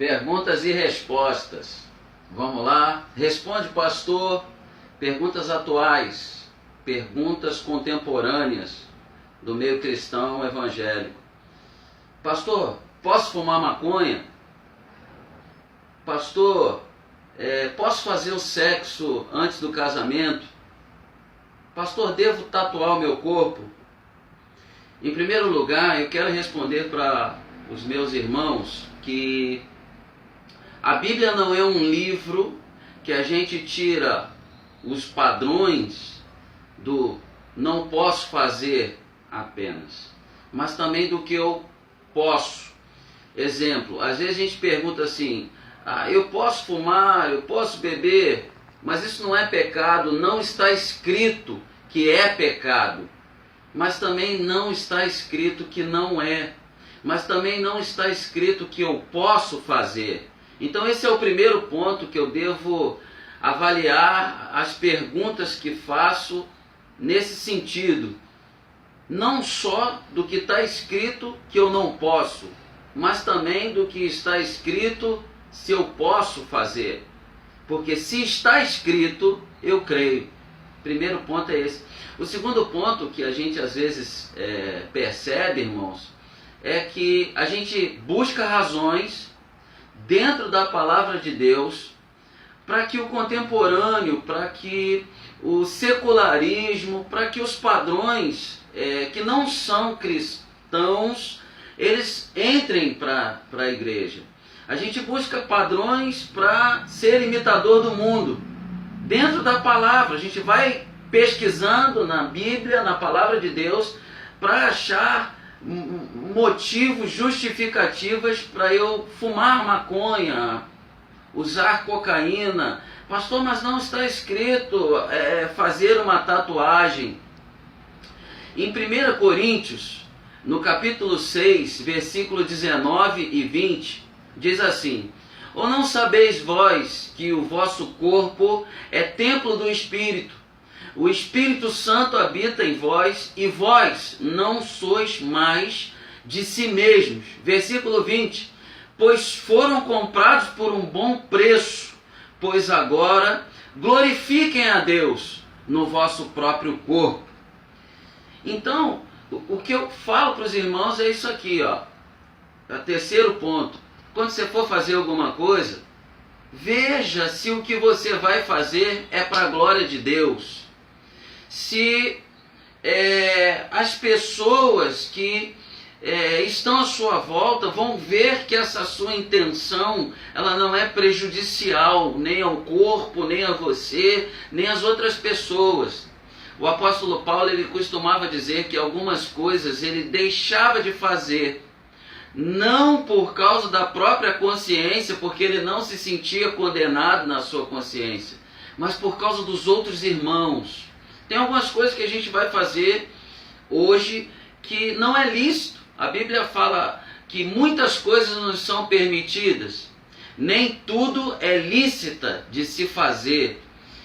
Perguntas e respostas. Vamos lá. Responde, pastor. Perguntas atuais, perguntas contemporâneas do meio cristão evangélico. Pastor, posso fumar maconha? Pastor, posso fazer o sexo antes do casamento? Pastor, devo tatuar o meu corpo? Em primeiro lugar, eu quero responder para os meus irmãos que a Bíblia não é um livro que a gente tira os padrões do não posso fazer apenas, mas também do que eu posso. Exemplo, às vezes a gente pergunta assim, eu posso fumar, eu posso beber, mas isso não é pecado, não está escrito que é pecado, mas também não está escrito que não é, mas também não está escrito que eu posso fazer. Então esse é o primeiro ponto que eu devo avaliar as perguntas que faço nesse sentido. Não só do que está escrito que eu não posso, mas também do que está escrito se eu posso fazer. Porque se está escrito, eu creio. Primeiro ponto é esse. O segundo ponto que a gente às vezes percebe, irmãos, é que a gente busca razões dentro da palavra de Deus para que o contemporâneo, para que o secularismo, para que os padrões que não são cristãos, eles entrem para a igreja. A gente busca padrões para ser imitador do mundo. Dentro da palavra, a gente vai pesquisando na Bíblia, na palavra de Deus, para achar motivos, justificativas para eu fumar maconha, usar cocaína. Pastor, mas não está escrito fazer uma tatuagem. Em 1 Coríntios, no capítulo 6, versículo 19 e 20, diz assim: ou não sabeis vós que o vosso corpo é templo do Espírito? O Espírito Santo habita em vós e vós não sois mais de si mesmos. Versículo 20. Pois foram comprados por um bom preço, pois agora glorifiquem a Deus no vosso próprio corpo. Então, o que eu falo para os irmãos é isso aqui, ó. É o terceiro ponto. Quando você for fazer alguma coisa, veja se o que você vai fazer é para a glória de Deus. Se as pessoas que estão à sua volta vão ver que essa sua intenção ela não é prejudicial nem ao corpo, nem a você, nem às outras pessoas. O apóstolo Paulo ele costumava dizer que algumas coisas ele deixava de fazer não por causa da própria consciência, porque ele não se sentia condenado na sua consciência, mas por causa dos outros irmãos. Tem algumas coisas que a gente vai fazer hoje que não é lícito. A Bíblia fala que muitas coisas não são permitidas, nem tudo é lícita de se fazer,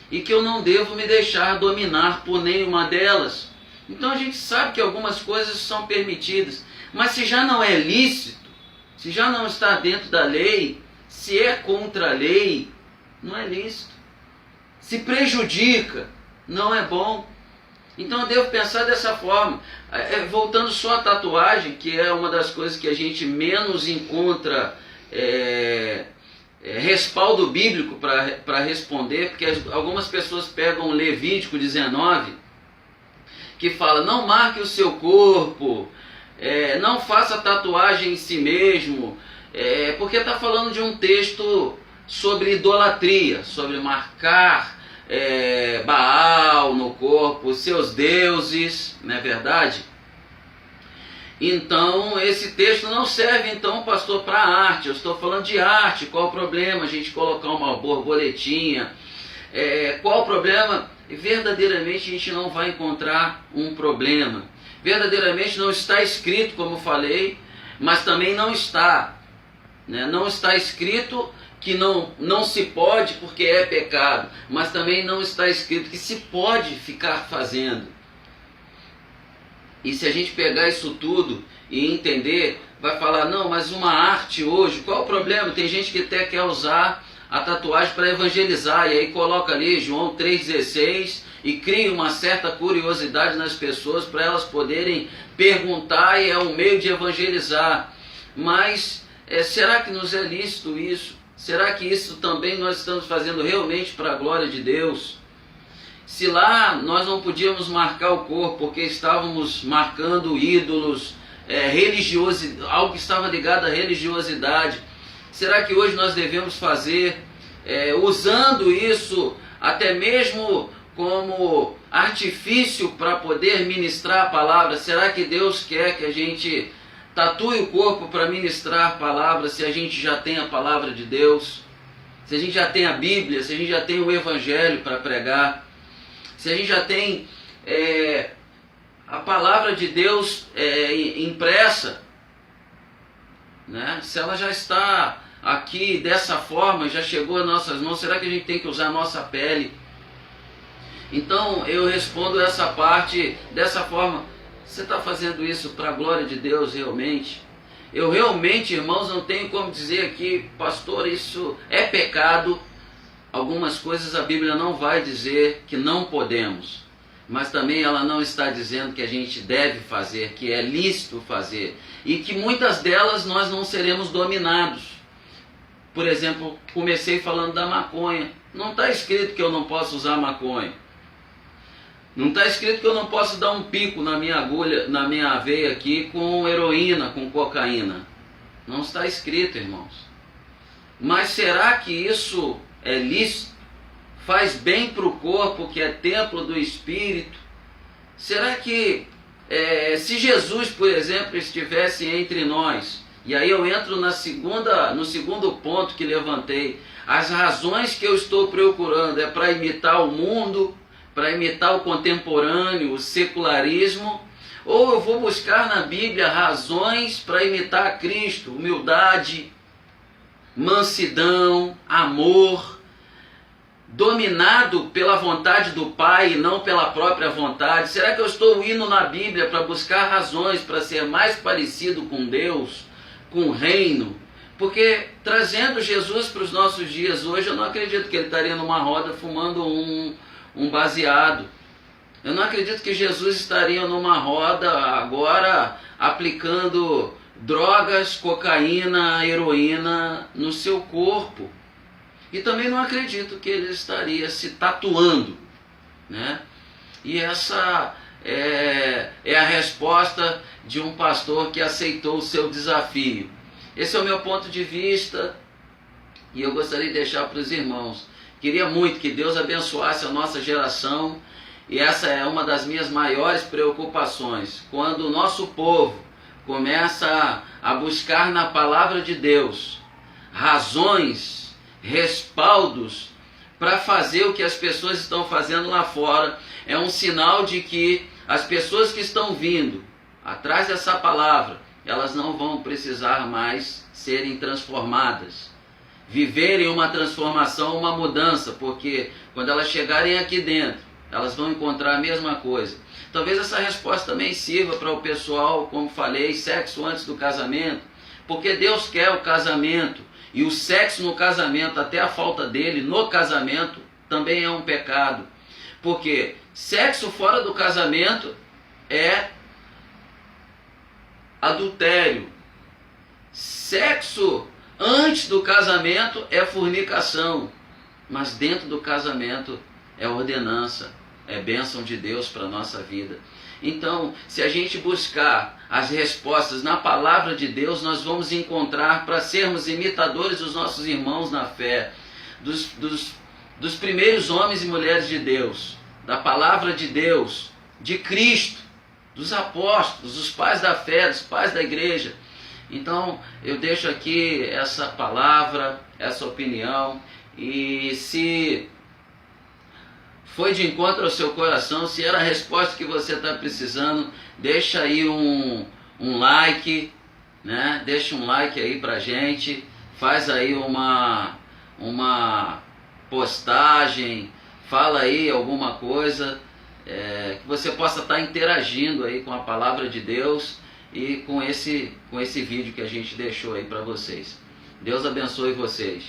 e que eu não devo me deixar dominar por nenhuma delas. Então a gente sabe que algumas coisas são permitidas, mas se já não é lícito, se já não está dentro da lei, se é contra a lei, não é lícito. Se prejudica, não é bom. Então eu devo pensar dessa forma. Voltando só à tatuagem, que é uma das coisas que a gente menos encontra respaldo bíblico para responder, porque algumas pessoas pegam Levítico 19, que fala, não marque o seu corpo, não faça tatuagem em si mesmo, porque está falando de um texto sobre idolatria, sobre marcar Baal no corpo, seus deuses, não é verdade? Então esse texto não serve então, pastor, para arte. Eu estou falando de arte. Qual o problema a gente colocar uma borboletinha? Qual o problema? Verdadeiramente a gente não vai encontrar um problema. Verdadeiramente não está escrito, como eu falei, mas também não está, né? Não está escrito que não se pode porque é pecado, mas também não está escrito que se pode ficar fazendo. E se a gente pegar isso tudo e entender, vai falar, não, mas uma arte hoje, qual o problema? Tem gente que até quer usar a tatuagem para evangelizar, e aí coloca ali João 3,16 e cria uma certa curiosidade nas pessoas para elas poderem perguntar, e é um meio de evangelizar. Mas será que nos é lícito isso? Será que isso também nós estamos fazendo realmente para a glória de Deus? Se lá nós não podíamos marcar o corpo porque estávamos marcando ídolos, algo que estava ligado à religiosidade, será que hoje nós devemos fazer, usando isso até mesmo como artifício para poder ministrar a palavra? Será que Deus quer que a gente tatue o corpo para ministrar a palavra, se a gente já tem a palavra de Deus, se a gente já tem a Bíblia, se a gente já tem o Evangelho para pregar, se a gente já tem a palavra de Deus impressa, né? Se ela já está aqui dessa forma, já chegou às nossas mãos, será que a gente tem que usar a nossa pele? Então eu respondo essa parte dessa forma. Você está fazendo isso para a glória de Deus realmente? Eu realmente, irmãos, não tenho como dizer aqui, pastor, isso é pecado. Algumas coisas a Bíblia não vai dizer que não podemos, mas também ela não está dizendo que a gente deve fazer, que é lícito fazer, e que muitas delas nós não seremos dominados. Por exemplo, comecei falando da maconha. Não está escrito que eu não posso usar maconha. Não está escrito que eu não posso dar um pico na minha agulha, na minha veia aqui com heroína, com cocaína. Não está escrito, irmãos. Mas será que isso é lícito? Faz bem para o corpo, que é templo do Espírito? Será que se Jesus, por exemplo, estivesse entre nós, e aí eu entro no segundo ponto que levantei, as razões que eu estou procurando é para imitar o mundo, para imitar o contemporâneo, o secularismo, ou eu vou buscar na Bíblia razões para imitar a Cristo, humildade, mansidão, amor, dominado pela vontade do Pai e não pela própria vontade? Será que eu estou indo na Bíblia para buscar razões para ser mais parecido com Deus, com o reino? Porque trazendo Jesus para os nossos dias hoje, eu não acredito que ele estaria numa roda fumando um baseado. Eu não acredito que Jesus estaria numa roda agora aplicando drogas, cocaína, heroína no seu corpo. E também não acredito que ele estaria se tatuando, né? E essa é a resposta de um pastor que aceitou o seu desafio. Esse é o meu ponto de vista e eu gostaria de deixar para os irmãos. Queria muito que Deus abençoasse a nossa geração, e essa é uma das minhas maiores preocupações. Quando o nosso povo começa a buscar na palavra de Deus razões, respaldos para fazer o que as pessoas estão fazendo lá fora, é um sinal de que as pessoas que estão vindo atrás dessa palavra, elas não vão precisar mais serem transformadas, viverem uma transformação, uma mudança, porque quando elas chegarem aqui dentro, elas vão encontrar a mesma coisa. Talvez essa resposta também sirva para o pessoal, como falei, sexo antes do casamento, porque Deus quer o casamento, e o sexo no casamento, até a falta dele no casamento, também é um pecado. Porque sexo fora do casamento é adultério. Sexo antes do casamento é fornicação, mas dentro do casamento é ordenança, é bênção de Deus para a nossa vida. Então, se a gente buscar as respostas na palavra de Deus, nós vamos encontrar para sermos imitadores dos nossos irmãos na fé, dos primeiros homens e mulheres de Deus, da palavra de Deus, de Cristo, dos apóstolos, dos pais da fé, dos pais da igreja. Então, eu deixo aqui essa palavra, essa opinião, e se foi de encontro ao seu coração, se era a resposta que você está precisando, deixa aí um like, né? Deixa um like aí pra gente, faz aí uma postagem, fala aí alguma coisa, que você possa estar interagindo aí com a palavra de Deus e com esse vídeo que a gente deixou aí para vocês. Deus abençoe vocês.